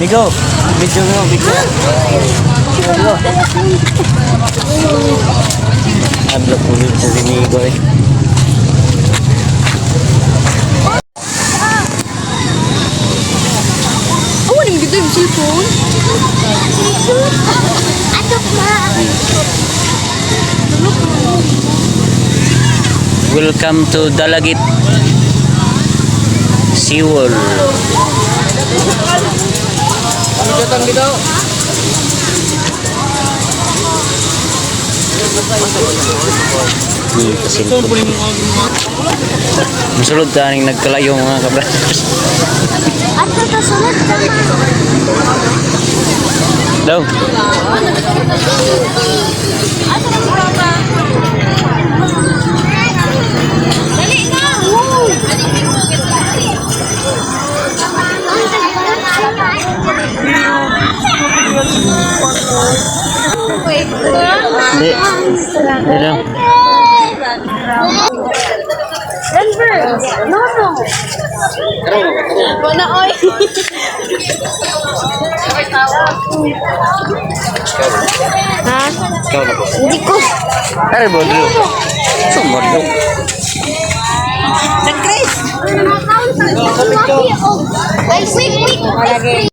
Migo, video mo, video. Habla po rin sa Migo eh. Oh, nang dito yung cellphone. Atok na. Welcome to Dalagit SeaWorld. Bigatang dito. Masulod taning nagkalayo mga kabrothers. Ato ta sunod sama. Daw. Ato na papa. Dali na. Hindi. Hello. Denver. No, no. Wala oy. Ha? Hindi ko. Are bodlo. Sumodlo. San Chris. Ay, quick, quick.